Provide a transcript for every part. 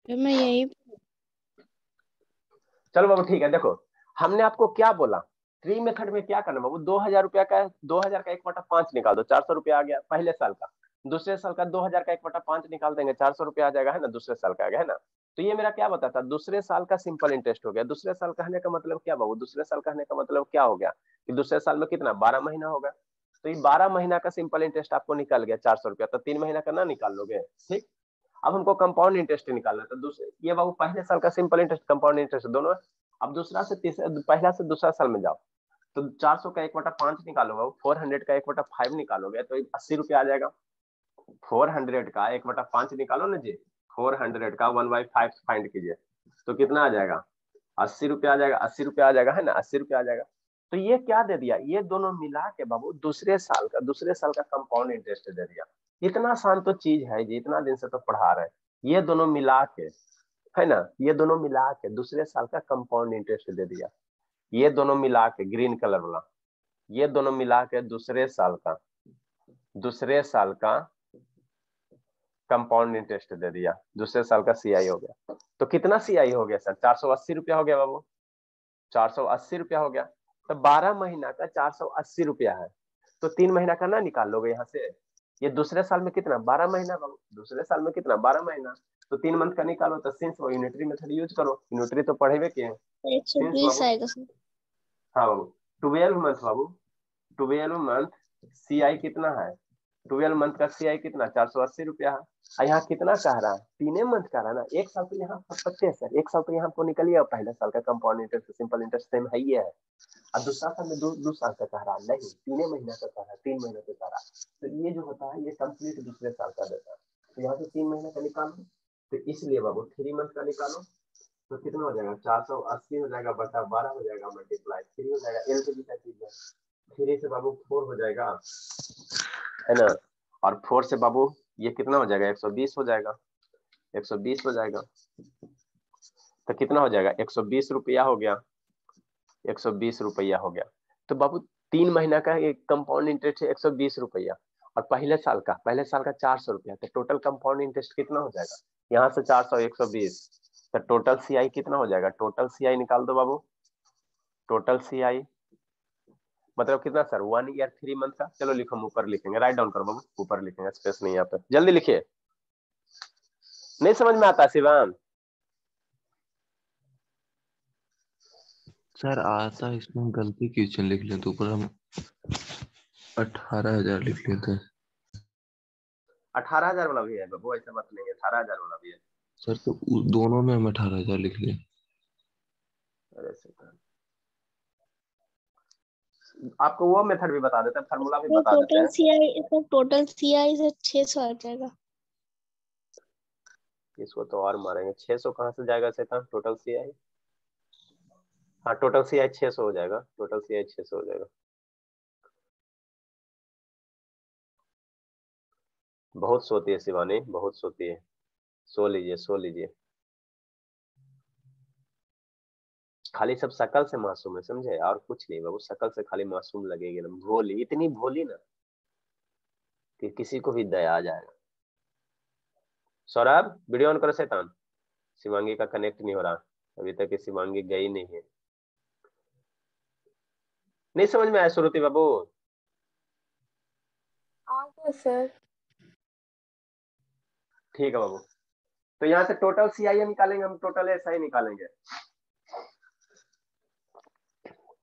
फिर मैं यही। चलो बाबू ठीक है, देखो हमने आपको क्या बोला, ट्री मेथड में क्या करना बाबू, 2000 रुपया का 2000 का 1/5 निकाल दो, 400 रुपया आ गया पहले साल का। दूसरे साल का 2000 का 1/5 निकाल देंगे, 400 रुपया आ जाएगा, है ना, दूसरे साल का आ गया, है ना। तो ये मेरा क्या बताता, दूसरे साल का सिंपल इंटरेस्ट हो गया। दूसरे साल कहने का मतलब क्या बाबू, दूसरे साल कहने का मतलब क्या हो गया कि दूसरे साल में कितना 12 महीना होगा। तो ये 12 महीना का सिंपल इंटरेस्ट आपको निकल गया 400 रुपया, तो 3 महीना का ना निकाल लोगे, ठीक। अब हमको कंपाउंड इंटरेस्ट निकालना है, तो दूसरे ये बाबू पहले साल का सिंपल इंटरेस्ट कंपाउंड इंटरेस्ट दोनों है। अब दूसरा से तीसरा, पहला से दूसरा साल में जाओ, तो 400 का 1/5 निकालोगे, 400 का 1/5 निकालोगे तो 80 रुपया आ जाएगा। 400 का 1/5 निकालो ना जी, 400 का 1/5 फाइंड कीजिए, तो कितना आ जाएगा, 80 रुपया आ जाएगा, 80 रुपया आ जाएगा, है ना, 80 रुपया आ जाएगा। तो ये क्या दे दिया, ये दोनों मिला के बाबू दूसरे साल का कंपाउंड इंटरेस्ट दे दिया। इतना आसान तो चीज है जी, इतना दिन से तो पढ़ा रहे हैं। ये दोनों मिला के, है ना, ये दोनों मिला के दूसरे साल का कंपाउंड इंटरेस्ट दे दिया। ये दोनों मिला के ग्रीन कलर वाला, ये दोनों मिला के दूसरे साल का कंपाउंड इंटरेस्ट दे दिया, दूसरे साल का सीआई हो गया। तो कितना सीआई हो गया सर, 480 रुपया हो गया बाबू, 480 रुपया हो गया। तो 12 महीना का 480 रुपया है, तो 3 महीना का ना निकाल लोगे यहाँ से। ये दूसरे साल में कितना 12 महीना बाबू, दूसरे साल में कितना 12 महीना, तो 3 मंथ का निकालो। तो सिंस वो यूनिटरी मेथड यूज करो, यूनिटरी तो पढ़े हुए किए हैं। एक सौ सिंस बीस बाबू, आएगा सर। हाँ बाबू 12 मंथ बाबू, 12 मंथ सीआई कितना है, 12 मंथ का सीआई कितना 480 रुपया है। और यहाँ कितना कह रहा है, 3 मंथ कह रहा है ना, एक साल तो यहाँ सकते हैं सर, एक साल तो यहाँ आपको निकल गया पहले साल का compound interest simple interest same है ही है। और दूसरा साल में दो साल का कह रहा है, नहीं 3 महीना का कह रहा है, 3 महीने का कह रहा है। तो ये जो होता है ये कंप्लीट दूसरे साल का देता है। तो यहाँ से 3 महीने का निकालो, तो इसलिए बाबू 3 मंथ का निकालो, तो कितना हो जाएगा 480 हो जाएगा बटा 12 हो जाएगा मल्टीप्लाई 3 हो जाएगा, एल के बीच चीज है। 3 से बाबू 4 हो जाएगा, है ना, और 4 से बाबू ये कितना हो जाएगा 120 हो जाएगा, 120 हो जाएगा। तो कितना हो जाएगा 120 रुपया हो गया, 120 रुपया हो गया। तो बाबू 3 महीना का एक कंपाउंड इंटरेस्ट है 120 रुपया, और पहले साल का 400 रुपया, तो टोटल कंपाउंड इंटरेस्ट कितना हो जाएगा, यहाँ से 400 120, तो टोटल सीआई कितना हो जाएगा, टोटल सीआई निकाल दो बाबू, टोटल सीआई मतलब कितना सर 1 ईयर 3 मंथ का। चलो लिखो, हम ऊपर लिखेंगे, राइट डाउन करो बाबू, ऊपर लिखेंगे, स्पेस नहीं यहाँ पे, जल्दी लिखिए, नहीं समझ में आता शिवान। सर आता इसमें गलती क्वेश्चन लिख लेते, ऊपर हम 18,000 लिख लेते हैं। 18,000 वाला भी है बाबू, ऐसा बात नहीं है, 18,000 वाला भी है सर तो दोनों में हम 18,000 लिख लें। अरे आपको वो मेथड भी बता देते हैं, फार्मूला भी बता देते टोटल हैं। सीआई, इसका टोटल सीआई से 600 आ जाएगा। इसको तो और मारेंगे, 600 कहाँ से जाएगा शैतान, टोटल सीआई, हाँ टोटल सीआई 600 हो जाएगा, टोटल सीआई 600 हो जाएगा। बहुत सोती है शिवानी, बहुत सोती है, सो लीजिए सो लीजिए, खाली सब शकल से मासूम है समझे, और कुछ नहीं बाबू, शकल से खाली मासूम लगेगी ना, भोली, इतनी भोली ना कि किसी को भी दया आ जाएगा। सौरभ वीडियो ऑन करो शैतान, शिवांगी का कनेक्ट नहीं हो रहा अभी तक, शिवांगी गई नहीं है। नहीं समझ में आया श्रुति बाबू, आ गया सर। ठीक है बाबू। तो यहाँ से टोटल सीआई निकालेंगे हम, टोटल एसआई निकालेंगे,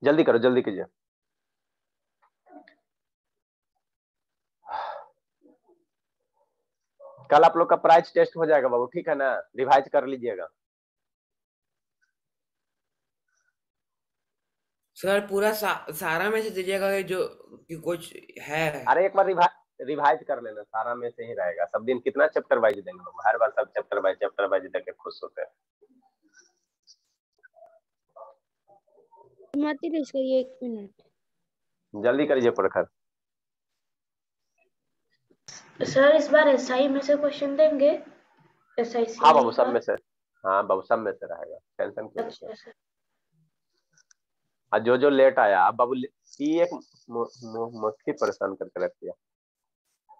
जल्दी करो जल्दी कीजिए। कल आप लोग का प्राइस टेस्ट हो जाएगा बाबू, ठीक है ना, रिवाइज कर लीजिएगा। सर पूरा सारा में से दीजिएगा जो कि कुछ है। अरे एक बार रिवाइज कर लेना, सारा में से ही रहेगा, सब दिन कितना चैप्टर वाइज देंगे बाबू, हर बार सब चैप्टर वाइज देके खुश होते हैं। मत ही करिए, 1 मिनट जल्दी करिए प्रखर। सर इस बार एसआई में से क्वेश्चन देंगे, एसआई हाँ बाबू सीआई सब का। में से, हाँ बाबू सब में से रहेगा, टेंशन क्यों लेते हैं। अच्छा सर। और जो लेट आया, अब बाबू ये एक मक्खी परेशान करके रख दिया,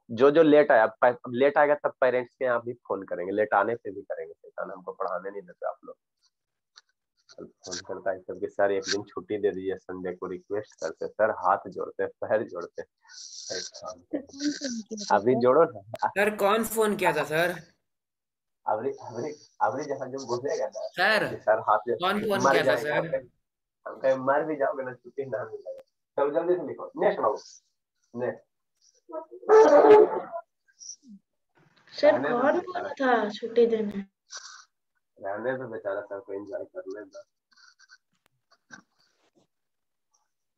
जो लेट आया, अब लेट आएगा तब पेरेंट्स के यहाँ भी फोन करेंगे, लेट आने पे भी करेंगे, शैतान, हमको पढ़ाने नहीं देते आप लोग। फोन करता है सबके सर एक दिन छुट्टी दे दीजिए, संडे को रिक्वेस्ट करते सर, हाथ जोड़ते पैर जोड़ते। अभी जोड़ो ना सर कौन फोन किया था सर? अभी अभी अभी जहाँ जो बोलेगा ना सर कि सर हाथ कौन फोन मर किया था जाएंगे, सर? हम कहीं मर भी जाओगे ना छुट्टी ना मिलेगा। चलो जल्दी से लिखो। नेक्स्ट बाबू, नेक्स्ट। सर कौन बोला था छुट्टी देने? रहने दो बेचारा, सर को एंजॉय करने दो।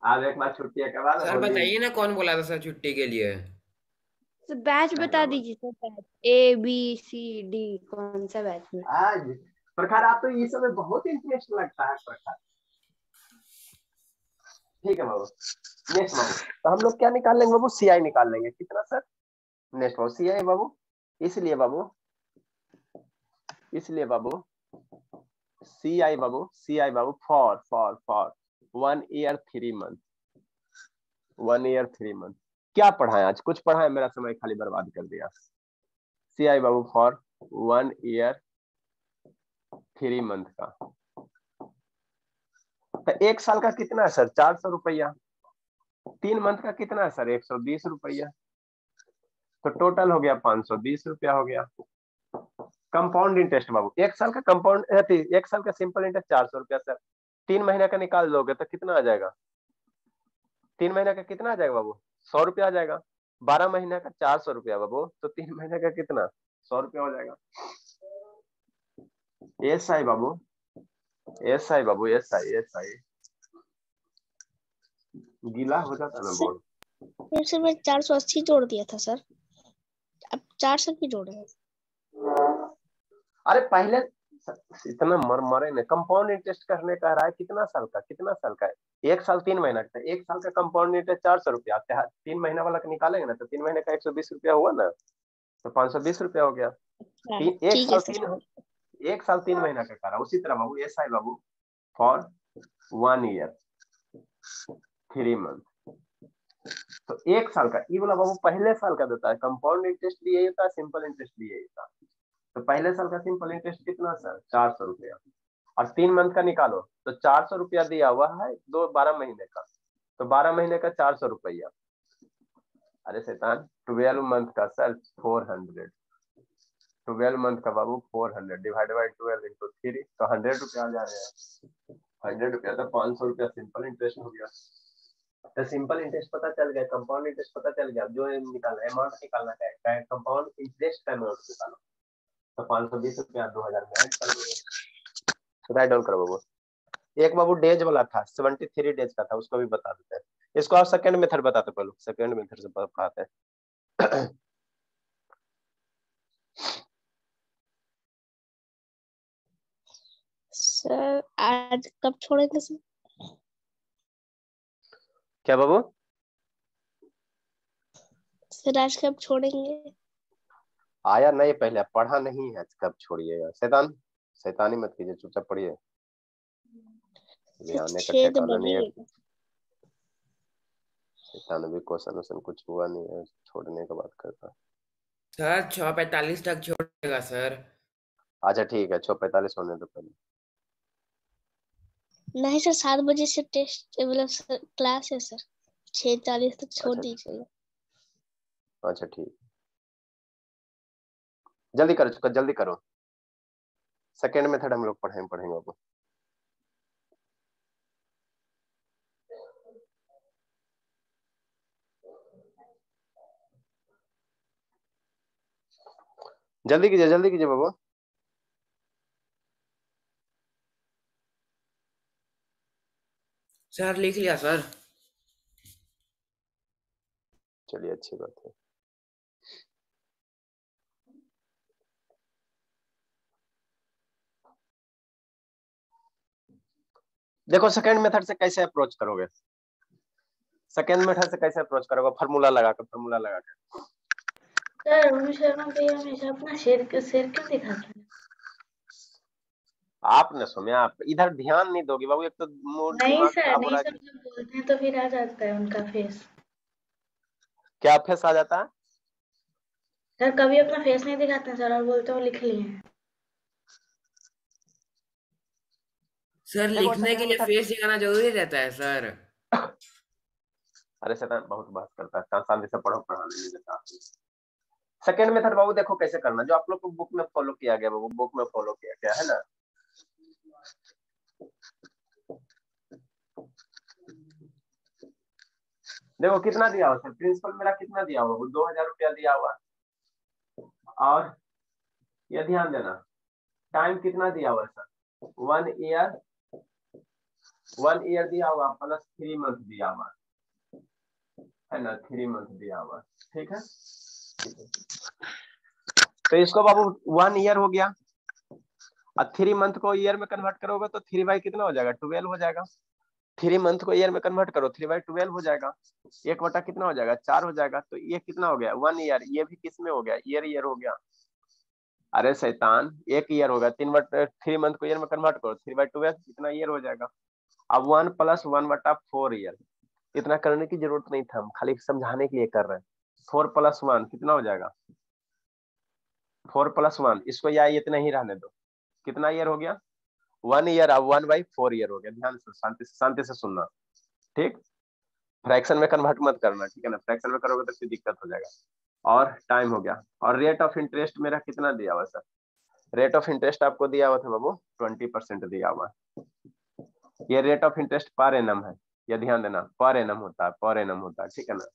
आज एक बार छुट्टी के बाद सर बताइए ना कौन बोला था सर छुट्टी के लिए? तो बैच बता दीजिए सर, बैच ABCD कौन सा बैच में? आज प्रखर, आप तो ये सब में बहुत इंटरेस्ट लगता है प्रखर। ठीक है बाबू, नेक्स्ट बाबू। तो हम लोग क्या निकाल लेंगे बाबू? CI निकाल लेंगे। कितना सर? नेक्स्ट बाबू CI बाबू, इसलिए बाबू CI Babu for 1 year 3 month. 1 year 3 month क्या पढ़ाए? आज कुछ पढ़ाए? मेरा समय खाली बर्बाद कर दिया। CI Babu for 1 year 3 month का। तो 1 साल का कितना है सर? 400 रुपया। 3 मंथ का कितना है सर? 120 रुपया। तो टोटल हो गया 520 रुपया हो गया। कंपाउंड इंटरेस्ट बाबू, 1 साल का कंपाउंड, 1 साल का सिंपल इंटरेस्ट 400 रुपया सर। 3 महीने का निकाल लोगे तो कितना आ जाएगा? 3 महीने का कितना आ जाएगा बाबू? 100 रुपया आ जाएगा। 12 महीने का 400 रुपया बाबू, तो 3 महीने का कितना? 100 रुपया हो जाएगा। SI बाबू, SI गीला हो जाता ना बोर्ड। फिर से मैं 480 जोड़ दिया था सर, अब 400 की जोड़े हैं। अरे पहले इतना मरे ने। कंपाउंड इंटरेस्ट करने कह रहा है कितना साल का? 1 साल 3 महीना का। 1 साल का कंपाउंड इंटरेस्ट 400 रुपया। 3 महीना वाला का निकालेंगे ना तो 3 महीने का 120 रुपया हुआ ना, तो 520 रुपया हो गया। ठीक है सर। 1 साल 3 महीना का करा। उसी तरह बाबू SI बाबू फॉर 1 ईयर 3 मंथ। तो 1 साल का ये वाला बाबू पहले साल का देता है। कंपाउंड इंटरेस्ट भी यही होता है, सिंपल इंटरेस्ट भी यही होता है। तो पहले साल का सिंपल इंटरेस्ट कितना सर? 400 रुपया। और 3 मंथ का निकालो तो 400 रुपया दिया हुआ है 12 महीने का, तो 12 महीने का 400 रुपया। अरे शैतान, 12 मंथ का सर 400। 12 मंथ का बाबू 400 डिवाइड बाई 12 इंटू 3 तो 100 रुपया आ जा रहे हैं। 100 रुपया तो 500 रुपया सिंपल इंटरेस्ट हो गया। तो सिंपल इंटरेस्ट पता चल गया, कंपाउंड इंटरेस्ट पता चल गया। जो निकालना अमाउंट निकालना है, कंपाउंड इंटरेस्ट का अमाउंट निकालो। तो 520 रुपया 2000 में ऐड कर दो। राइट डाउन करो बाबू। एक बाबू डेज वाला था, 73 डेज का था, उसको भी बता देते हैं। इसको आप सेकंड मेथड बताते पहले, सेकंड मेथड से पढ़ाते हैं। सर आज कब छोड़ेंगे सर? क्या बाबू? सर आज कब छोड़ेंगे? आया नहीं पहले, पढ़ा नहीं है, कब छोड़िएगा? शैतानी मत कीजिए, चुपचाप पढ़िए। आने का ठिकाना नहीं है। शैतान भी क्वेश्चन कुछ हुआ नहीं है, छोड़ने का बात करता। सर 6:45 तक छोड़ेगा सर। अच्छा ठीक है, 6:45 होने दो पहले। नहीं सर, 7 बजे से टेस्ट मतलब क्लास है सर, 6:40 तक छोड़ दीजिएगा। अच्छा ठीक, जल्दी करो जल्दी करो। सेकेंड मेथड हम लोग पढ़ेंगे आपको। जल्दी कीजिए बाबू। सर लिख लिया सर। चलिए अच्छी बात है। देखो सेकेंड मेथड से कैसे अप्रोच करोगे? फार्मूला लगा कर। सर उमेश शर्मा भैया हमेशा अपना सिर क्यों दिखाते हैं? आपने सुना? आप इधर ध्यान नहीं दोगे बाबू, एक तो नहीं सर, खराब हो नहीं रहा सर, है। जब बोलते हैं तो फिर आ जाता है उनका फेस। क्या फेस आ जाता है? सर कभी अपना फेस नहीं दिखाते हैं सर, और बोलते हो लिख लिए हैं। सर देखो लिखने के सेकंड लिए मेथड, फेस दिखाना जरूरी रहता है सर? अरे शैतान बहुत बात करता है, शांति से पढ़ो, पढ़ाने नहीं देता। सेकंड मेथड बाबू देखो कैसे करना, जो आप लोग को बुक में फॉलो किया गया बाबू, बुक में फॉलो किया गया है ना। देखो कितना दिया हुआ सर, प्रिंसिपल मेरा कितना दिया हुआ, 2000 रुपया दिया हुआ, और ये ध्यान देना टाइम कितना दिया हुआ सर, 1 ईयर, 1 ईयर दिया हुआ प्लस 3 मंथ दिया हुआ है ना, 3 मंथ दिया हुआ, ठीक है। तो इसको बाबू 1 ईयर हो गया, और 3 मंथ को ईयर में कन्वर्ट करोगे तो 3 बाई कितना हो जाएगा, 12 हो जाएगा। 3 मंथ को ईयर में कन्वर्ट करो, 3/12 हो जाएगा, 1 बटा कितना हो जाएगा, 4 हो जाएगा। तो ये कितना हो गया, 1 ईयर, ये भी किस में हो गया, ईयर हो गया। अरे शैतान 1 ईयर होगा, 3 मंथ को ईयर में कन्वर्ट करो, 3/12 कितना ईयर हो जाएगा। अब 1 + 1/4 ईयर, इतना करने की जरूरत नहीं था, हम खाली समझाने के लिए कर रहे हैं। 4 + 1 कितना हो जाएगा, 4 + 1, इसको या इतना ही रहने दो, कितना ईयर हो गया, 1 ईयर, अब 1/4 ईयर हो गया। ध्यान से शांति से सुनना, ठीक। फ्रैक्शन में कन्वर्ट मत करना, ठीक है ना, फ्रैक्शन में करोगे तो फिर दिक्कत हो जाएगा। और टाइम हो गया, और रेट ऑफ इंटरेस्ट मेरा कितना दिया हुआ सर, रेट ऑफ इंटरेस्ट आपको दिया हुआ था बाबू 20% दिया हुआ। ये rate of interest per annum है, ये ध्यान देना, पर एनम होता है, पर एनम होता है, ठीक है ना।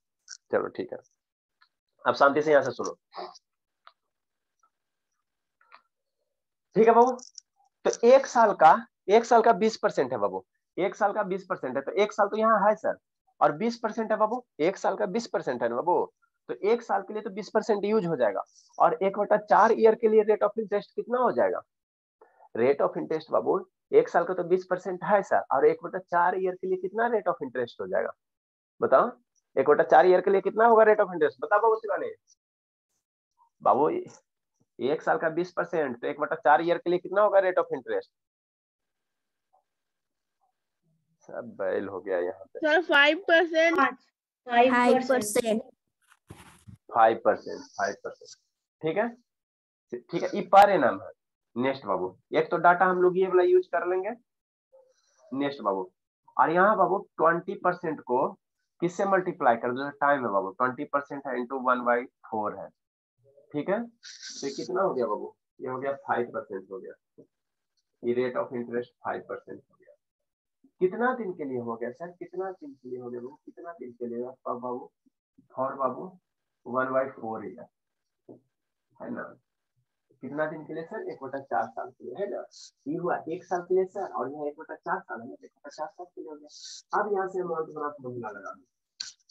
चलो ठीक है, अब शांति से यहाँ से सुनो, ठीक है बाबू। तो एक साल का 20% है बाबू, एक साल का 20% है, तो एक साल तो यहाँ है सर, और 20% है बाबू, एक साल का 20% है ना बाबू, तो एक साल के लिए तो 20% यूज हो जाएगा, और 1/4 ईयर के लिए रेट ऑफ इंटरेस्ट कितना हो जाएगा, रेट ऑफ इंटरेस्ट बाबू एक साल का तो 20% है सर, और 1/4 ईयर के लिए कितना रेट ऑफ इंटरेस्ट हो जाएगा, बताओ 1/4 ईयर के लिए कितना होगा रेट ऑफ इंटरेस्ट, बताओ बाबू शिवानी। बाबू एक साल का 20%, तो 1/4 ईयर के लिए कितना होगा रेट ऑफ इंटरेस्ट, सब बैल हो गया यहाँ पे। सर 5%। 5%। 5%, ठीक है, ठीक है, ये पर एनम है। नेक्स्ट बाबू, एक तो डाटा हम लोग ये वाला यूज कर लेंगे, नेक्स्ट बाबू, और यहाँ बाबू 20% को किससे मल्टीप्लाई कर दो, टाइम है बाबू, 20% है इंटू 1/4 है, ठीक है। तो कितना हो गया बाबू, ये हो गया 5% हो गया, ये रेट ऑफ इंटरेस्ट 5% हो गया। कितना दिन के लिए हो गया सर, कितना दिन के लिए हो गया बाबू, कितना दिन के लिए बाबू, और बाबू 1/4 है ना, कितना दिन के लिए सर, 1/4 साल के लिए है ना, ये हुआ एक साल के लिए सर, और यहाँ 1/4 साल है, 1/4 साल के लिए हो गया। अब यहाँ से अमाउंट वाला फॉर्मूला लगा दो,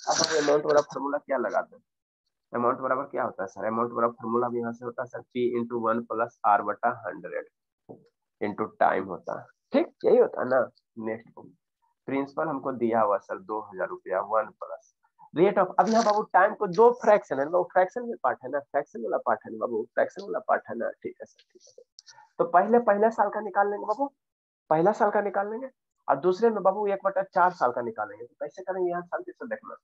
अब हम अमाउंट वाला फॉर्मूला क्या लगाते हैं, अमाउंट बराबर क्या होता है सर, अमाउंट वाला फॉर्मूला भी यहाँ से होता है sir, P/1 + R/100 into time होता है, ठीक, यही होता है ना। नेक्स्ट प्रिंसिपल हमको दिया हुआ सर 2000 रुपया, 1 प्लस रेट ऑफ, अब यहाँ बाबू टाइम को दो फ्रैक्शन है ना बाबू, फ्रैक्शन में पार्ट है ना, फ्रैक्शन वाला पार्ट है ना बाबू, फ्रैक्शन वाला पार्ट है ना, ठीक है सर, ठीक है सर। तो पहले साल का निकाल लेंगे बाबू, पहला साल का निकाल लेंगे, और दूसरे में बाबू 1/4 साल का निकालेंगे। तो कैसे करेंगे, यहाँ शांति से देखना,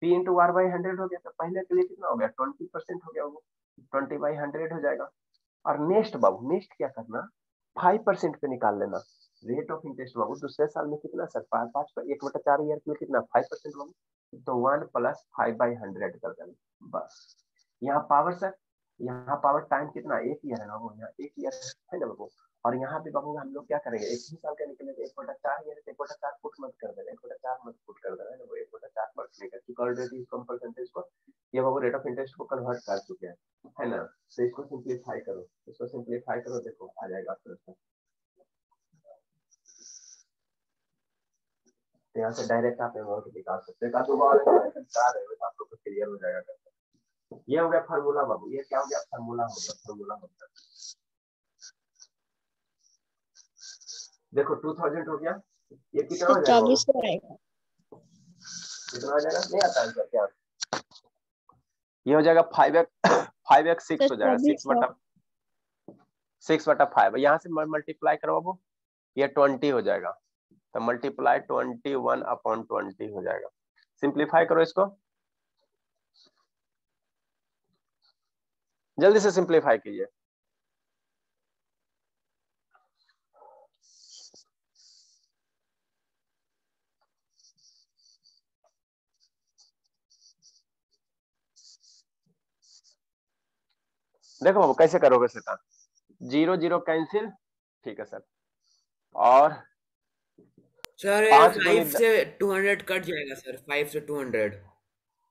P/R/100 हो गया, तो पहले के लिए कितना हो गया, 20% हो गया बाबू, 20/100 हो जाएगा। और नेक्स्ट बाबू, नेक्स्ट क्या करना, 5% पे निकाल लेना रेट ऑफ इंटरेस्ट बाबू, दूसरे साल में कितना सर, 1/4 ईयर के लिए कितना, 5% बाबू, तो 1 + 5/100 कर देना बस। यहाँ पावर सर, यहाँ पावर टाइम कितना, 1 ईयर है ना बाबू, यहाँ 1 ईयर है ना बाबू, और यहाँ पे बाबू हम लोग क्या करेंगे, एक ही साल का निकलेगा, 1/4 ईयर, 1/4 पुट मत कर देना, 1/4 मत पुट कर देना, 1/4 मत लेकर, क्योंकि ऑलरेडी इसको हम परसेंटेज को, ये बाबू रेट ऑफ इंटरेस्ट को कन्वर्ट कर चुके हैं, है ना। तो इसको सिंप्लीफाई करो, इसको सिंप्लीफाई करो, देखो आ जाएगा आपको, तो यहाँ से डायरेक्ट आप अमाउंट निकाल सकते हैं, तो आप लोग को क्लियर हो जाएगा। ये हो गया फार्मूला बाबू, ये क्या हो गया, फार्मूला हो गया, फार्मूला हो गया। देखो 2000 हो गया, ये कितना हो जाएगा, 24 को आएगा, कितना हो जाएगा, नहीं आता आंसर क्या, ये हो जाएगा 5x 6 हो जाएगा, 6/5, यहाँ से मल्टीप्लाई करो बाबू, ये 20 हो जाएगा, तो मल्टीप्लाई 21/20 हो जाएगा। सिंप्लीफाई करो इसको, जल्दी से सिंप्लीफाई कीजिए। देखो बाबू कैसे करोगे शैतान, 0 0 कैंसिल, ठीक है सर, और सर 5 5 दूनी से 200 कट जाएगा सर, 5 से 200।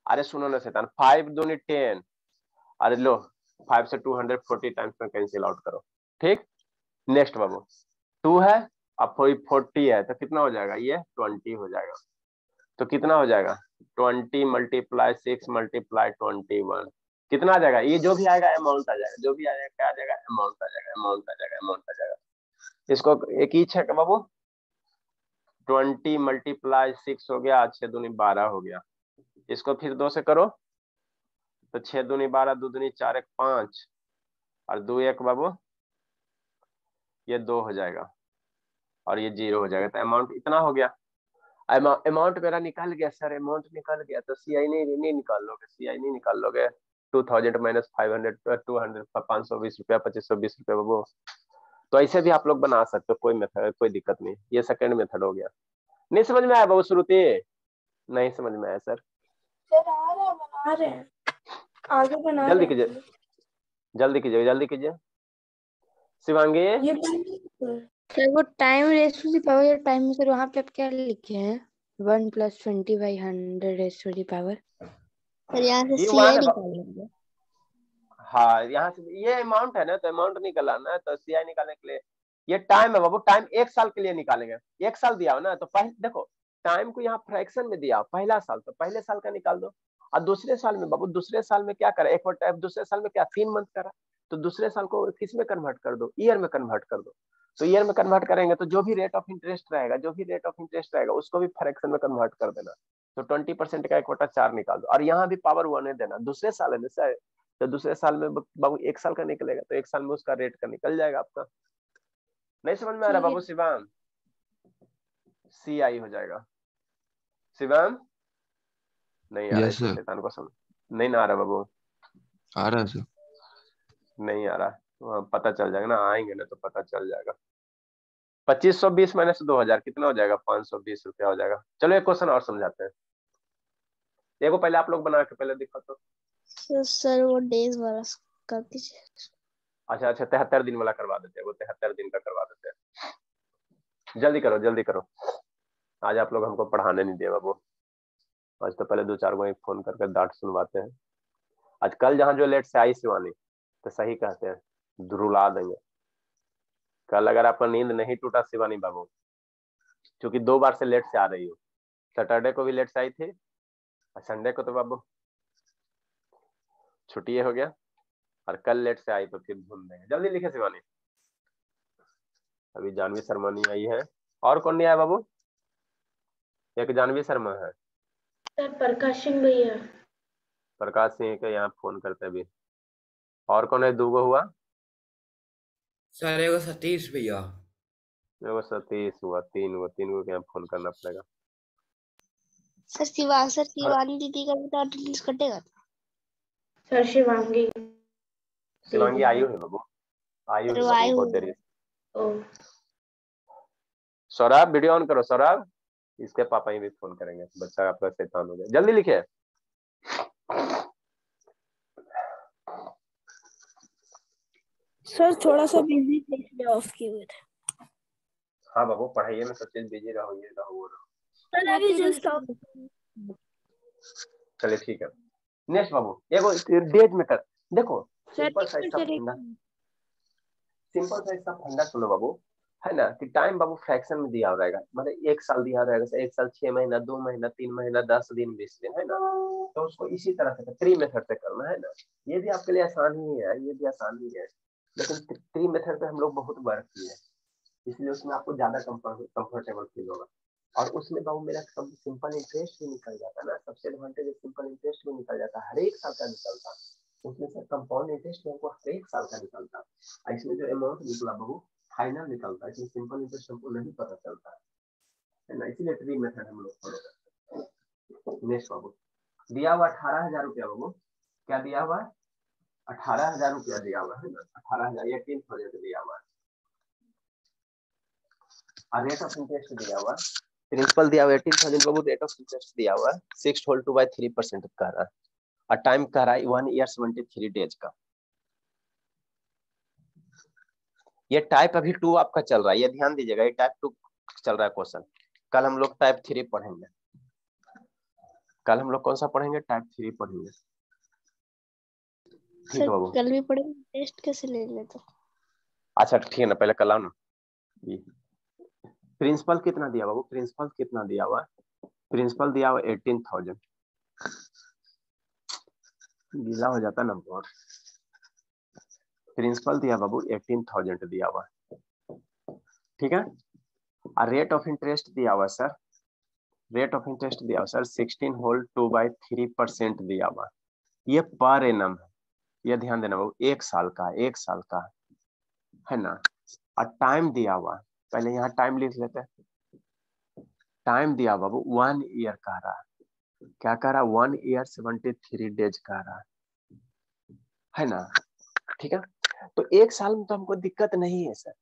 अरे सुनो ना शैतान, 5 दूनी 10, अरे लो 5 से 240 टाइम्स में कैंसिल आउट करो, ठीक। नेक्स्ट बाबू 2 है, अब 40 है तो कितना हो जाएगा, ये 20 हो जाएगा। तो कितना हो जाएगा, 20 मल्टीप्लाई 6 मल्टीप्लाई 21, कितना आ जाएगा, ये जो भी आएगा अमाउंट आ जाएगा, जो भी आएगा क्या आ जाएगा, अमाउंट आ जाएगा, अमाउंट आ जाएगा, अमाउंट आ जाएगा। इसको एक ही है बाबू, 20 मल्टीप्लाई 6 हो गया, 6 दूनी 12 हो गया, इसको फिर 2 से करो तो 6 दूनी 12, 2 दूनी 4, 1 5 और 2 1 बाबू ये 2 हो जाएगा और ये 0 हो जाएगा, तो अमाउंट इतना हो गया। अमाउंट मेरा निकल गया सर, अमाउंट निकल गया, तो सीआई नहीं निकाल लोगे, सीआई नहीं निकाल लोगे, 2000 माइनस 500 200 520 रुपया 2520 रुपया बाबू। तो ऐसे भी आप लोग बना सकते हो, कोई मेथड, कोई दिक्कत नहीं, ये सेकंड मेथड हो गया। नहीं समझ में आया बाबू श्रुति, नहीं समझ में आया सर? सर आ रहा बना रहे हैं, आगे बना जल्दी रहे हैं। कीजिए, जल्दी कीजिए, जल्दी कीजिए शिवांगी। ये सर वो time raise to the power time में, सर वहाँ पे आप क्या लिखे हैं, 1 + 20/100 raise to the power. Sir यहाँ से ये सी वन आई है निकालेंगे। हाँ, यहाँ से ये अमाउंट है ना, तो अमाउंट निकालना है, तो सीआई निकालने के लिए ये टाइम है बाबू, टाइम 1 साल के लिए निकालेंगे, 1 साल दिया हो ना, तो पहले देखो टाइम को यहाँ फ्रैक्शन में दिया, पहला साल तो पहले साल का निकाल दो, और दूसरे साल में बाबू, दूसरे साल में क्या करा, एक बार दूसरे साल में क्या 3 मंथ करा, तो दूसरे साल को किस में कन्वर्ट कर दो, ईयर में कन्वर्ट कर दो। तो ईयर में कन्वर्ट करेंगे तो जो भी रेट ऑफ इंटरेस्ट रहेगा, जो भी रेट ऑफ इंटरेस्ट रहेगा उसको भी फ्रैक्शन में कन्वर्ट कर देना, तो 20% का 1/4 निकाल दो, और यहाँ भी पावर 1 है देना, दूसरे साल है ना, तो दूसरे साल में बाबू 1 साल का निकलेगा, तो 1 साल में उसका रेट का निकल जाएगा आपका। नहीं समझ में आ रहा बाबू शिवाम? CI हो जाएगा शिवाम, नहीं आ रहा, यस इसको सर, शैतान को समझ नहीं ना आ रहा बाबू, आ रहा है सर। नहीं आ रहा, पता चल जाएगा ना, आएंगे ना तो पता चल जाएगा। 2520 माइनस 2000 कितना हो जाएगा, 520 रुपया हो जाएगा। चलो एक क्वेश्चन और समझाते हैं, देखो पहले आप लोग बना के पहले दिखा तो। सर वो डेज वाला कर दीजिए। अच्छा 73 दिन वाला करवा देते हैं, वो 73 दिन का करवा देते हैं, जल्दी करो जल्दी करो, आज आप लोग हमको पढ़ाने नहीं दिए बाबू, आज तो पहले 2-4 को फोन करके डांट सुनवाते हैं। आज कल जहाँ जो लेट से आई शिवानी, तो सही कहते हैं, रुला देंगे। कल अगर आपका नींद नहीं टूटा शिवानी बाबू, क्योंकि 2 बार से लेट से आ रही हो, सैटरडे को भी लेट से आई थी और संडे को तो बाबू छुट्टी हो गया, और कल लेट से आई तो फिर भूल देंगे। जल्दी लिखे शिवानी, अभी जानवी शर्मा नहीं आई है, और कौन नहीं आया बाबू, एक जानवी शर्मा है, सर प्रकाश सिंह भैया, प्रकाश सिंह के यहाँ फोन करते अभी, और कौन है, 2 हुआ, सर एगो सतीश भैया, एगो सतीश हुआ, 3 हुआ, 3 को यहाँ फोन करना पड़ेगा। सर शिवानी दीदी का भी तो अटेंडेंस कटेगा। सर शिवांगी, शिवांगी आयु है बाबू, आयु है बाबू, बहुत देरी। सौरभ वीडियो ऑन करो, सौरभ, इसके पापा ही भी फोन करेंगे, बच्चा आपका शैतान हो गया, जल्दी लिखे। सर थोड़ा सा बिजी थे इसलिए ऑफ किए हुए थे। हाँ बाबू पढ़ाइए में सब चीज बिजी रहो, ये रहो वो रहो। सर अभी जस्ट ऑफ। चलिए ठीक है, नेक्स्ट बाबू एगो डेज में कर, देखो सर सिंपल सा इसका फंडा, सिंपल सा इसका फंडा सुनो बाबू, है ना, कि टाइम बाबू फ्रैक्शन में दिया रहेगा, मतलब 1 साल दिया रहेगा, 1 साल 6 महीना 2 महीना 3 महीना 10 दिन 20 दिन, है ना, तो उसको इसी तरह से ट्री मेथड से करना है ना, ये भी आपके लिए आसान ही है, ये भी आसान ही है, लेकिन ट्री मेथड पे हम लोग बहुत वर्क किए, इसलिए उसमें आपको ज्यादा कंफर्टेबल फील होगा, और उसमें बाबू मेरा सिंपल इंटरेस्ट भी निकल जाता है ना, सबसे एडवांटेज सिंपल इंटरेस्ट भी निकल जाता है, हर एक साल का निकलता, उसमें से कंपाउंड इंटरेस्ट हमको हर एक साल का निकलता, इसमें जो अमाउंट निकला बाबू फाइनल निकलता है, इसमें सिंपल इंटरेस्ट हमको नहीं पता चलता है ना, इसीलिए ट्री मेथड हम लोग फॉलो करते हैं। नेक्स्ट बाबू दिया हुआ 18,000 रुपया बाबू, क्या दिया हुआ, 18,000 रुपया दिया हुआ है ना, 18,000 या 3,000 दिया हुआ है, और रेट ऑफ इंटरेस्ट दिया हुआ, प्रिंसिपल दिया हुआ 18,000 बाबू, रेट ऑफ इंटरेस्ट दिया हुआ 6/2/3% कह रहा है, और टाइम कह रहा है 1 year 73 days का, ये टाइप अभी 2 आपका चल रहा है, ये ध्यान दीजिएगा, ये टाइप 2 चल रहा है क्वेश्चन। कल हम लोग टाइप 3 पढ़ेंगे, कल हम लोग कौन सा पढ़ेंगे? टाइप 3 पढ़ेंगे। ठीक है सर बाबू। कल भी पढ़ेंगे, टेस्ट कैसे ले लेते? अच्छा ठीक है ना, पहले कल आओ ना। प्रिंसिपल कितना दिया बाबू? प्रिंसिपल कितना दिया हुआ? प्रिंसिपल दिया हुआ 18,000। गीला हो जाता ना बहुत। प्रिंसिपल दिया बाबू 18,000 दिया हुआ, ठीक है। और रेट ऑफ इंटरेस्ट दिया हुआ सर, रेट ऑफ इंटरेस्ट दिया हुआ सर 16 होल 2/3% दिया हुआ। ये पर एनम है, ये ध्यान देना बाबू, 1 साल का, 1 साल का है ना। और टाइम दिया हुआ, पहले यहाँ टाइम लिख लेते हैं। टाइम दिया बाबू 1 ईयर कह रहा है, क्या कह रहा है? 1 ईयर 73 डेज कह रहा है ना, ठीक है। तो 1 साल में तो हमको दिक्कत नहीं है सर,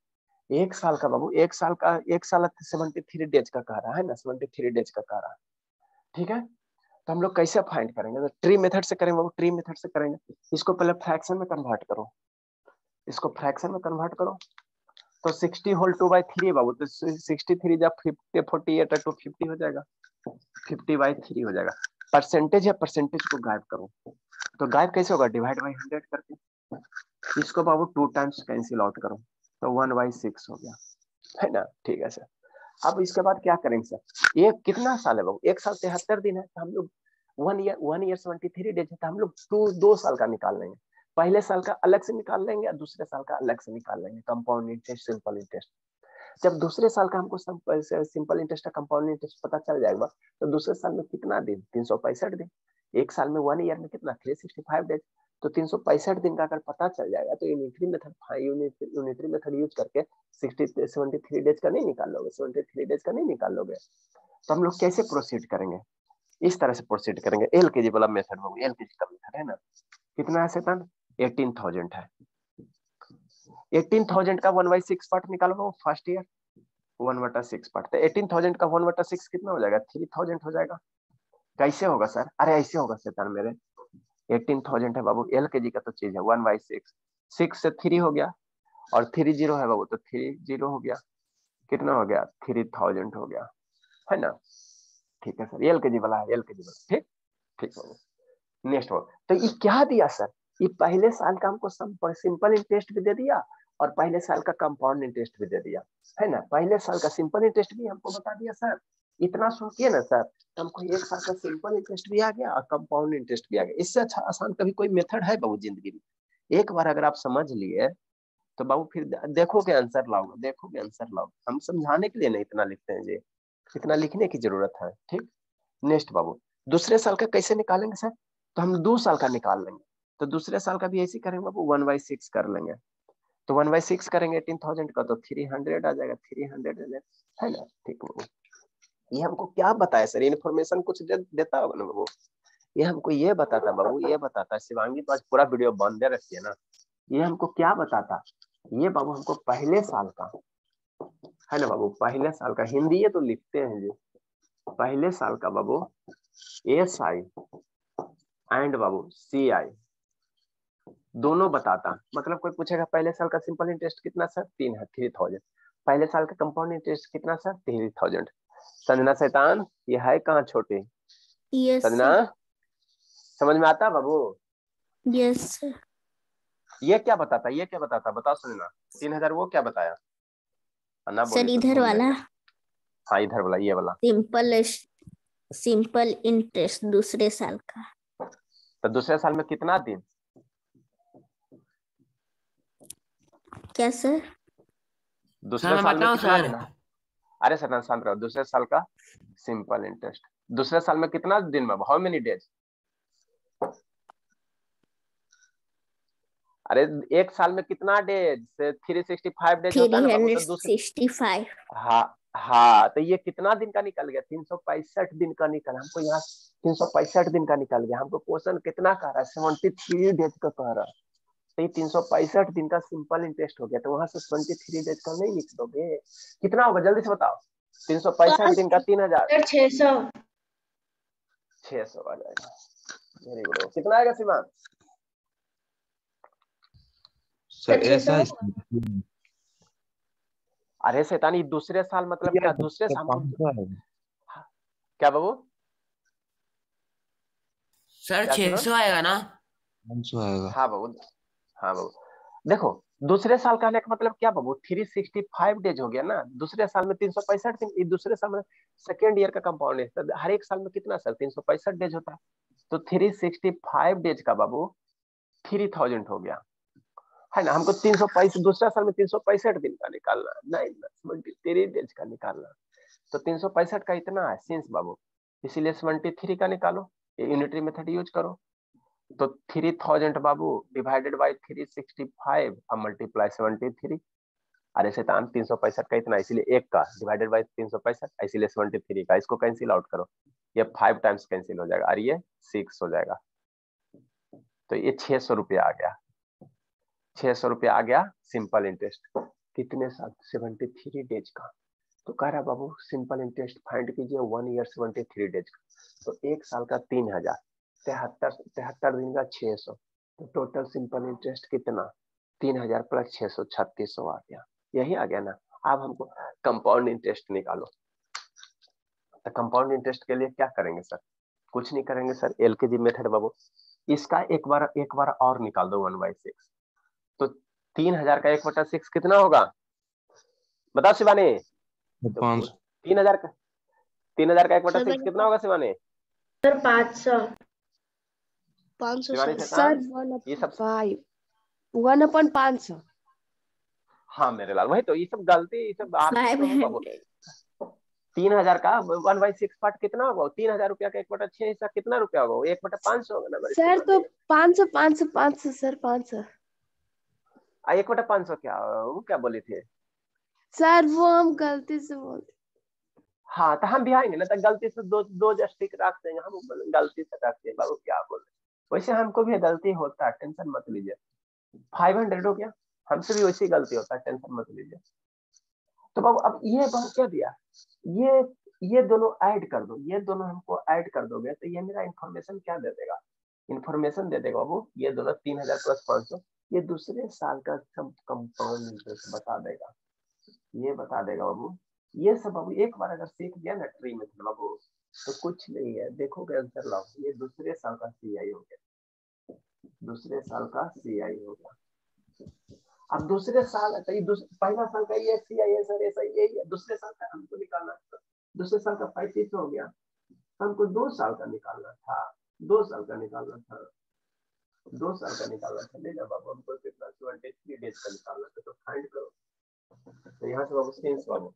1 साल का बाबू, 1 साल का, 1 साल 73 डेज का कह रहा है ना, 73 डेज का कह रहा है, ठीक है। तो हम लोग कैसे फाइंड करेंगे? तो ट्री मेथड से करेंगे बाबू, ट्री मेथड से करेंगे। इसको पहले फ्रैक्शन में कन्वर्ट करो, इसको फ्रैक्शन में कन्वर्ट करो। तो 60 होल 2/3 बाबू, तो 63 जब 50 48 है तो 50 हो जाएगा, 50/3 हो जाएगा। परसेंटेज है, परसेंटेज को गायब करो, तो गायब कैसे होगा? डिवाइड बाई 100 करके। इसको बाबू 2 टाइम्स कैंसिल आउट करो, तो 1/6 हो गया, है ना, ठीक है सर। अब इसके बाद क्या करेंगे सर? ये कितना साल है बाबू? 1 साल 73 दिन है, तो हम लोग 1 ईयर 73 डेज है, तो हम लोग 2 साल का निकाल लेंगे। पहले साल का अलग से निकाल लेंगे और दूसरे साल का अलग से निकाल लेंगे, कंपाउंड इंटरेस्ट, सिंपल इंटरेस्ट। जब दूसरे साल का हमको सिंपल इंटरेस्ट का कंपाउंड इंटरेस्ट पता चल जाएगा, तो दूसरे साल में कितना दिन? 365 दिन। 1 साल में 1 ईयर में कितना? 365 डेज। तो 365 दिन का अगर पता चल जाएगा, तो यूनिटरी मेथड यूज करके 73 डेज का नहीं निकाल लोगे, 73 डेज का नहीं निकाल लोगे। तो हम लोग कैसे प्रोसीड करेंगे? इस तरह से प्रोसीड करेंगे, एलकेजी वाला मेथड होगा, एलकेजी का मेथड है ना। कितना है सेतन? 18,000 है। 18,000 का 1/6 पार्ट निकालो फर्स्ट ईयर, 1/6 पार्ट। तो 18,000 का 1/6 कितना हो जाएगा? 3,000 हो जाएगा। कैसे होगा सर? अरे ऐसे होगा सेतन मेरे, 18,000 है बाबू, एलकेजी का तो चीज है, 1/6, 6 से 3 हो गया, और 3 0 है बाबू, तो 3 0 हो गया, कितना हो गया? 3,000 हो गया, है ना, ठीक है सर। एलकेजी वाला है, एलकेजी वाला, ठीक ठीक बाबू। नेक्स्ट हो, तो ये क्या दिया सर? ये पहले साल का हमको सिंपल इंटरेस्ट भी दे दिया, और पहले साल का कंपाउंड इंटरेस्ट भी दे दिया, है ना। पहले साल का सिंपल इंटरेस्ट भी हमको बता दिया सर। इतना सुनिए ना सर, हमको 1 साल का सिंपल इंटरेस्ट भी आ गया और कंपाउंड इंटरेस्ट भी आ गया। इससे अच्छा आसान कभी कोई मेथड है बाबू जिंदगी में? एक बार अगर आप समझ लिए तो बाबू फिर देखोगे आंसर लाओगे, देखोगे आंसर लाओगे। हम समझाने के लिए नहीं इतना लिखते हैं जी, इतना लिखने की जरूरत है, ठीक। नेक्स्ट बाबू, दूसरे साल का कैसे निकालेंगे सर? तो हम 2 साल का निकाल लेंगे, तो दूसरे साल का भी ऐसे करेंगे बाबू, 1/6 कर लेंगे। तो 1/6 करेंगे 18,000 का, तो 300 आ जाएगा, 300 है ना, ठीक बाबू। ये हमको क्या बताया सर? इन्फॉर्मेशन कुछ देता होगा ना बाबू? ये हमको ये बताता बाबू, ये बताता, शिवांगी तो आज पूरा वीडियो बंद रखती है ना। ये हमको क्या बताता? ये बाबू हमको पहले साल का, है ना बाबू, पहले साल का हिंदी ये तो लिखते हैं जी, पहले साल का बाबू SI एंड बाबू CI दोनों बताता। मतलब कोई पूछेगा पहले साल का सिंपल इंटरेस्ट कितना सर? 3 है, 3,000। पहले साल का कंपाउंड इंटरेस्ट कितना सर? 3,000। संजना शैतान, ये है कहाँ छोटे? यस संजना, समझ में आता बाबू? Yes sir. ये क्या बताता? ये क्या बताता? बताओ संजना। 3,000 वो क्या बताया? ना सर बोली तो इधर सुन वाला लेंगे। हाँ इधर वाला, ये वाला सिंपल इंटरेस्ट दूसरे साल का। तो दूसरे साल में कितना दिन? क्या सर? दूसरे मैं साल में बताऊं कितना सर? दिन? अरे सर शांत रहो। दूसरे साल का सिंपल इंटरेस्ट दूसरे साल में कितना दिन में? How many days? अरे 1 साल में कितना डेज से? 365 डेज होता है ना बाबू, तो दूसरे 365। हाँ हाँ, तो ये कितना दिन का निकल गया? 365 दिन का निकला। हमको यहाँ 365 दिन का निकल गया। हमको क्वेश्चन कितना कह रहा है? 73 डेज का कह रहा है। तो ये 365 दिन का सिंपल इंटरेस्ट हो गया, तो वहां से 23 डेज का नहीं निकलोगे। कितना होगा जल्दी से बताओ? 365 दिन का 3,000, 600। 600 आ जाएगा। Very good. कितना आएगा शिवान? सर सर 600 ऐसा अरे शैतानी दूसरे साल मतलब क्या? दूसरे साल 500 है। क्या बाबू? सर क्या 600 आएगा ना? 500 आएगा। हाँ बाबू, हाँ बाबू। देखो दूसरे साल कहने का मतलब क्या बाबू? 365 डेज हो गया ना। दूसरे साल में 365 दिन। ये दूसरे साल में सेकेंड ईयर का कंपाउंड है, हर एक साल में कितना सर? 365 डेज होता है। तो 365 डेज का बाबू 3000 हो गया, है ना। हमको 365 दूसरा साल में 365 दिन का निकालना, नहीं 73 डेज का निकालना। तो 365 का इतना है सिंस बाबू, इसीलिए 73 का निकालो, यूनिटरी मेथड यूज करो। तो 3000 बाबू डिवाइडेड बाई 365 और मल्टीप्लाई 73। अरे शैतान 365 का इतना, इसीलिए एक का डिवाइडेड बाई 365, इसीलिए 73 का। इसको कैंसिल आउट करो, ये 5 टाइम्स कैंसिल हो जाएगा और ये 6 हो जाएगा। तो ये 600 रुपया आ गया, 600 रुपया आ गया सिंपल इंटरेस्ट। कितने साल? 73 डेज का। तो कह रहा बाबू सिंपल इंटरेस्ट फाइंड कीजिए 1 ईयर 73 डेज का। तो एक साल का 3000, 73 दिन का 600, तो टोटल सिंपल इंटरेस्ट कितना? 3000 प्लस 600, 3600 आ गया। यही आ गया ना। अब हमको कंपाउंड इंटरेस्ट निकालो। तो कंपाउंड इंटरेस्ट के लिए क्या करेंगे सर? कुछ नहीं करेंगे सर, एलकेजी मेथड बाबू। इसका एक बार और निकाल दो 1/6। तो 3000 का 1/6 कितना होगा? बताओ शिवानी। तो 500। 3000 का 1/6 सर कितना होगा Shivani? Sir 500। 500 Shivani sir. Sir शैतान ये सब 1/500। हाँ मेरे लाल, वही तो, ये सब गलती, ये सब आरती तो है बाबू। 3000 का 1/6 पार्ट कितना होगा? 3000 रुपया का 1/6 हिस्सा कितना रुपया होगा? 1/500 होगा ना मेरे सर तो शिवानी। 500 सर 500। 1/500 क्या वो क्या बोली थी? सर वो हम गलती से बोल। हाँ तो हम भी आएंगे ना, तो गलती से दो दो जस्टिक रख देंगे हम, गलती से रख देंगे बाबू, क्या बोल रहे। वैसे हमको भी गलती होता है, टेंशन मत लीजिए। 500 हो गया, हमसे भी वैसी गलती होता है, टेंशन मत लीजिए। तो बाबू अब ये बाबू क्या दिया? ये ये दोनों ऐड कर दो, ये दोनों हमको ऐड कर दोगे तो ये मेरा इंफॉर्मेशन क्या दे देगा? इंफॉर्मेशन दे देगा बाबू ये दोनों 3000 प्लस 500, ये दूसरे साल का सब कंपाउंड इंटरेस्ट बता देगा। ये बता देगा बाबू। ये सब बाबू एक बार अगर सीख गया ना ट्री में बाबू, तो कुछ नहीं है, देखोगे आंसर लाओ। ये दूसरे साल का सीआई हो गया, दूसरे साल का सीआई हो गया। अब दूसरे साल पहला साल का ये सीआई है सर, ऐसा यही है। दूसरे साल का हमको निकालना था, दूसरे साल का 35 हो गया, हमको 2 साल का निकालना था, 2 साल का निकालना था, 2 साल का निकालना था। ले बाबू हमको कितना 23 डेज का निकालना था, तो फाइंड करो। तो यहाँ से बाबू सिंस बाबू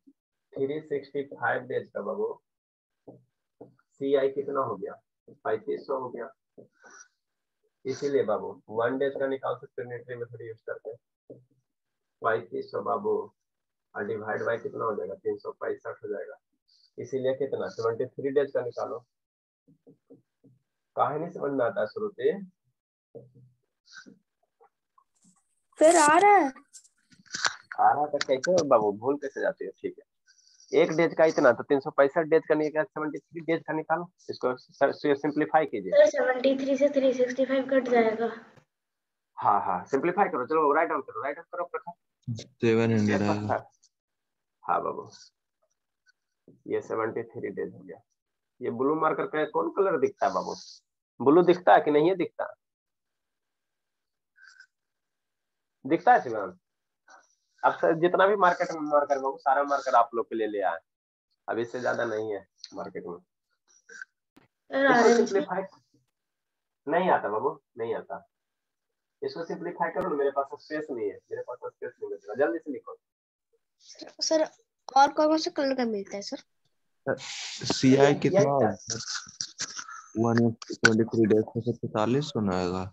365 डेज का बाबू सीआई कितना हो गया? 3500 हो गया। इसीलिए बाबू 1 डेज का निकाल सकते हैं न्यूट्री मेथड यूज करके। 3500 बाबू और डिवाइड बाय कितना हो जाएगा? 365 हो जाएगा। इसीलिए कितना 73 डेज का निकालो। काहे नहीं समझ में आता शुरू से? फिर आ रहा है तो कैसे हो बाबू, भूल कैसे जाती है? ठीक है, एक डेज का इतना, तो 365 डेज का निकाल, 73 डेज का निकालो। इसको सिंप्लीफाई कीजिए। सर 73 से 365 कट जाएगा। हाँ हाँ सिंप्लीफाई करो, चलो राइट डाउन करो, राइट डाउन करो प्रखर। 700 आएगा। हाँ बाबू ये 73 डेज हो गया। ये ब्लू मार्कर का कौन कलर दिखता है बाबू? ब्लू दिखता है कि नहीं? है दिखता है, दिखता है शिवान। अब सर जितना भी मार्केट में मार्कर बाबू, सारा मार्कर आप लोग के लिए ले आए, अब इससे ज्यादा नहीं है मार्केट में। सर इसको ऑरेंज सिंप्लीफाई नहीं आता बाबू, नहीं आता। इसको सिंप्लीफाई करो ना, मेरे पास स्पेस नहीं है, मेरे पास स्पेस नहीं बचेगा, जल्दी से लिखो। सर और कौन सा कलर का मिलता है सर? सीआई कितना होगा? 123 डेज में से 45 होना आएगा।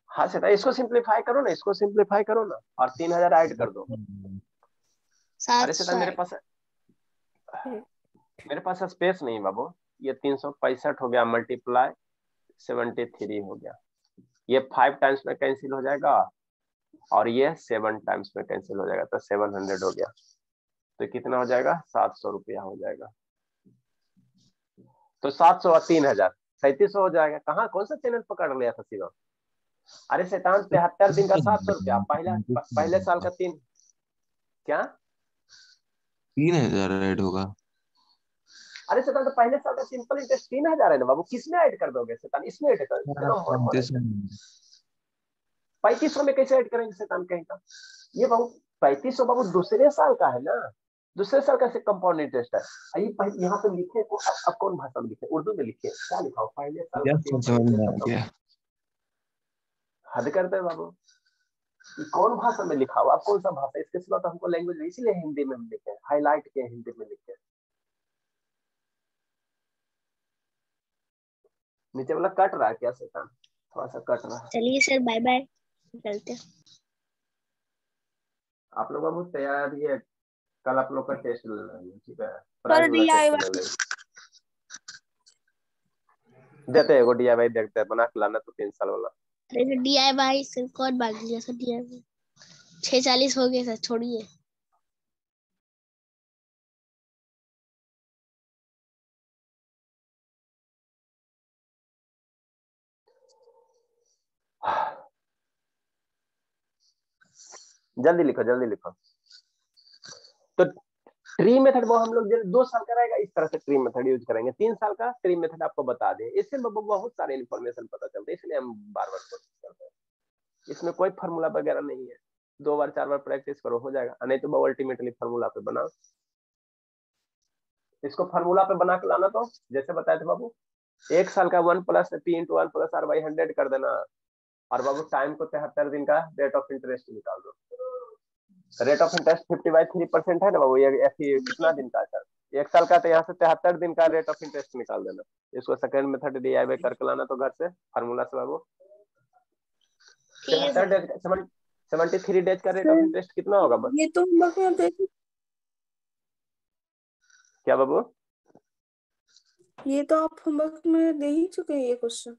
हाँ सर इसको सिंप्लीफाई करो ना, इसको सिंप्लीफाई करो ना, और 3000 ऐड कर दो। अरे सर 700 मेरे पास स्पेस नहीं बाबू। ये 365 हो गया मल्टीप्लाई 73 हो गया। ये 5 टाइम्स में कैंसिल हो जाएगा और ये 7 टाइम्स में कैंसिल हो जाएगा, तो 700 हो गया। तो कितना हो जाएगा? 700 रुपया हो जाएगा। तो 700 और 3000 3700 हो जाएगा। कहाँ कौन सा चैनल पकड़ लिया था शिवा? अरे शैतान 73 दिन का 700 रुपया, पहले साल का 3 क्या 3000 ऐड होगा। अरे शैतान तो पहले साल का सिंपल इंटरेस्ट 3000 है ना बाबू, किसमें ऐड कर दोगे शैतान, इसमें ऐड कर, इतना मोड़ 3500 में कैसे ऐड करेंगे शैतान कहीं का, ये बाबू 3500 बाबू दूसरे साल का है ना, दूसरे साल का कंपाउंड इंटरेस्ट है। यहाँ पे लिखे को अब कौन भाषा में लिखे, उर्दू में लिखे, क्या लिखा हो पहले साल का, हद करते हैं बाबू, कौन भाषा में लिखा हुआ, आप कौन सा भाषा, इसके सिवा तो हमको लैंग्वेज, इसीलिए हिंदी में हम लिखे, हाईलाइट के हिंदी में लिखे, नीचे वाला कट रहा है क्या शैतान, थोड़ा सा कट रहा है। चलिए सर बाय बाय, निकलते हैं। आप लोग बाबू तैयार है, कल आप लोग का टेस्ट लेना है, ठीक है, सर देते हैं DIY देखते हैं, बना के लाना तो 3 साल वाला। अरे DIY सर कौन मांग लिया सर, DIY 6:40 हो गए सर, छोड़िए। जल्दी लिखो जल्दी लिखो। तो ट्री मेथड वो हम लोग 2 साल का रहेगा, इस तरह से ट्री मेथड यूज करेंगे, 3 साल का ट्री मेथड आपको बता दें, इससे बहुत सारे इन्फॉर्मेशन पता चलते हैं, इसलिए हम बार बार कोशिश करते हैं। इसमें कोई फार्मूला वगैरह नहीं है, 2 बार 4 बार प्रैक्टिस करो हो जाएगा, नहीं तो अल्टीमेटली फार्मूला पे बनाओ। इसको फार्मूला पे बना के लाना, तो जैसे बताए थे बाबू, 1 साल का 1 + P × 1 + R/100 कर देना, और बाबू टाइम को 73 दिन का रेट ऑफ इंटरेस्ट निकाल दो। रेट ऑफ इंटरेस्ट 50/3% है ना बाबू, ये कितना दिन का है, 1 साल का, तो यहाँ से 73 दिन का रेट ऑफ इंटरेस्ट निकाल देना। इसको सेकंड मेथड DIY करके लाना, तो घर से फार्मूला से बाबू 73 डेज का रेट ऑफ इंटरेस्ट कितना होगा बस, ये तो क्या बाबू, ये तो आप होमवर्क में दे ही चुके हैं ये क्वेश्चन।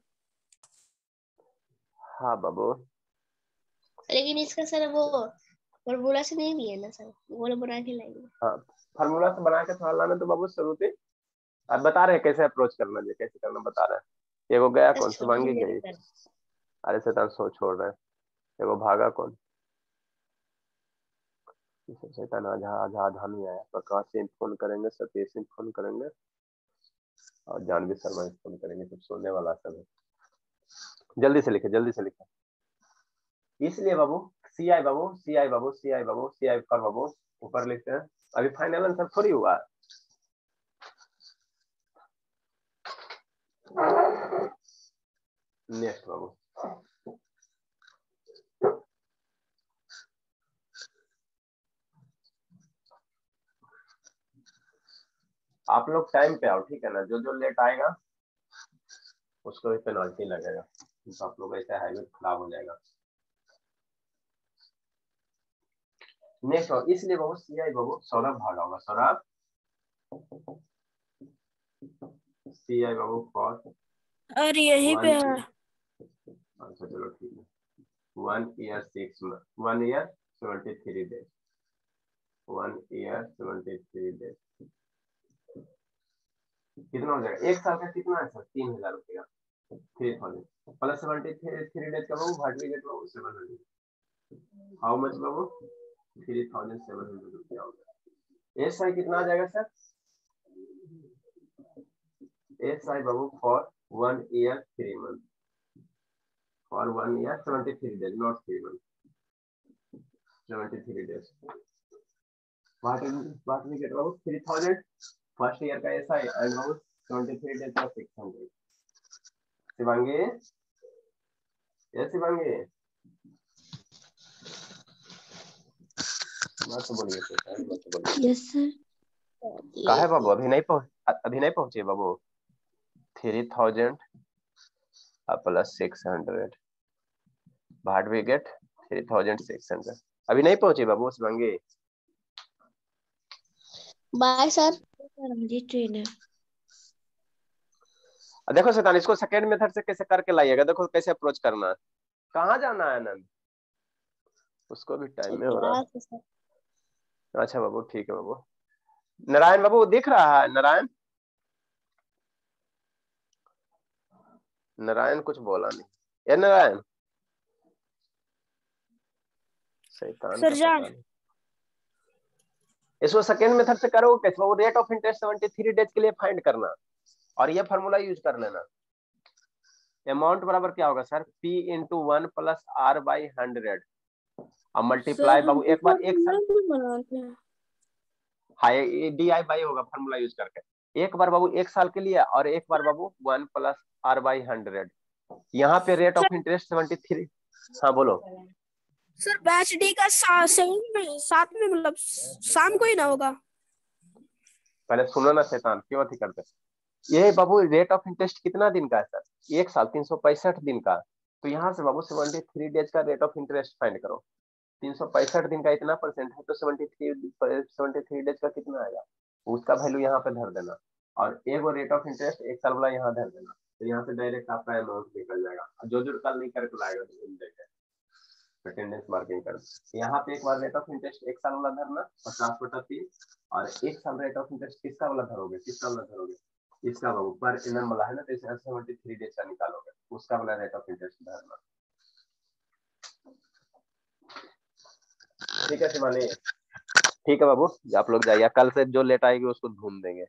हाँ बाबू, लेकिन इसका सर वो फार्मूला से नहीं दिए ना सर, वो लोग बना के लाएंगे। हाँ फार्मूला से बना के थोड़ा लाना, तो बाबू शुरू से अब बता रहे हैं कैसे अप्रोच करना है, कैसे करना बता रहे हैं। एगो गया कौन, शिवांगी गई, अरे शैतान सो छोड़ रहे हैं, एगो भागा कौन, शैतान आधा नहीं आया, प्रकाश से फोन करेंगे, सतीश से फोन करेंगे, और जानवी शर्मा से फोन करेंगे, सब सोने वाला सब है। जल्दी से लिखे जल्दी से लिखे, इसलिए बाबू CI बाबू CI बाबू CI बाबू CI पर बाबू ऊपर लिखते हैं, अभी फाइनल आंसर थोड़ी हुआ। नेक्स्ट बाबू, आप लोग टाइम पे आओ, ठीक है ना, जो लेट आएगा उसको भी पेनल्टी लगेगा, तो आप लोग ऐसा हैबिट खराब हो जाएगा। नेक्स्ट और इसलिए बाबू CI बाबू सौरभ भागा होगा, सौरभ CI बाबू फॉर, अरे यही पे है। अच्छा चलो ठीक है, 1 year 6 months, 1 year 73 days, 1 year 73 days कितना हो जाएगा, 1 साल का कितना है सर, 3000 रुपया, 3000 प्लस 73 डेज का बाबू भाटी गेट बाबू 700, हाउ मच बाबू 3700 रुपया हो गया। SI कितना आ जाएगा सर, SI बाबू for 1 year 3 months, for 1 year 73 days, not 3 months, 73 days, भाटी गेट बाबू 3000 फर्स्ट ईयर का SI एंड बाबू 73 डेज का 600। शिवांगी, शिवांगी मत बोलिए, यस सर। कहा है बाबू, अभी नहीं पहुंचे बाबू, 3000 प्लस 600 भाट वी गेट 3600, अभी नहीं पहुंचे बाबू शिवांगी। Bye sir. ट्रेन है। देखो शैतान, इसको सेकेंड मेथड से कैसे करके लाइएगा, देखो कैसे अप्रोच करना है। कहाँ जाना है आनंद, उसको भी टाइम में हो रहा है। अच्छा बाबू ठीक है बाबू, नारायण बाबू दिख रहा है, नारायण, नारायण कुछ बोला नहीं, ये नारायण शैतान सर का जान। पता नहीं। इसको सेकेंड मेथड से करोगे कैसे? वो रेट ऑफ इंटरेस्ट 73 डेज के लिए फाइंड करना और ये फार्मूला यूज कर लेना। अमाउंट बराबर क्या होगा sir? P into 1 plus R by 100 और मल्टीप्लाई बाबू एक बार एक साल। बनाते हैं। हाँ ये DI बाई होगा फार्मूला यूज करके। एक बार बाबू एक साल के लिए और एक बार बाबू 1 प्लस R बाई 100। यहाँ पे रेट ऑफ इंटरेस्ट 73। हाँ बोलो सर बैच डी का साथ में मतलब शाम को ही ना होगा। पहले सुनो ना शैतान, क्यों अथी करते? ये बाबू रेट ऑफ इंटरेस्ट कितना दिन का है सर? एक साल 365 दिन का। तो यहाँ से बाबू 73 डेज का रेट ऑफ इंटरेस्ट फाइंड करो। 365 दिन का इतना परसेंट है तो 73 डेज का कितना आएगा उसका वैल्यू यहाँ पे धर देना और एक वो रेट ऑफ इंटरेस्ट एक साल वाला यहाँ धर देना। तो यहाँ से डायरेक्ट आपका अमाउंट निकल जाएगा। जो कल नहीं करके लाएगा तो भूल जाएगा, अटेंडेंस मार्किंग कर। यहाँ पे एक बार रेट ऑफ इंटरेस्ट एक साल वाला धरना 50/3 और एक साल रेट ऑफ इंटरेस्ट किसका वाला धरोगे? किसका वाला धरोगे? इसका बाबू पर एनम वाला है ना, तो इसे 73 डेज का निकालोगे, उसका वाला रेट ऑफ इंटरेस्ट धरना। ठीक है शिवानी, ठीक है बाबू, आप लोग जाइए, कल से जो लेट आएगी उसको ढूंढ देंगे।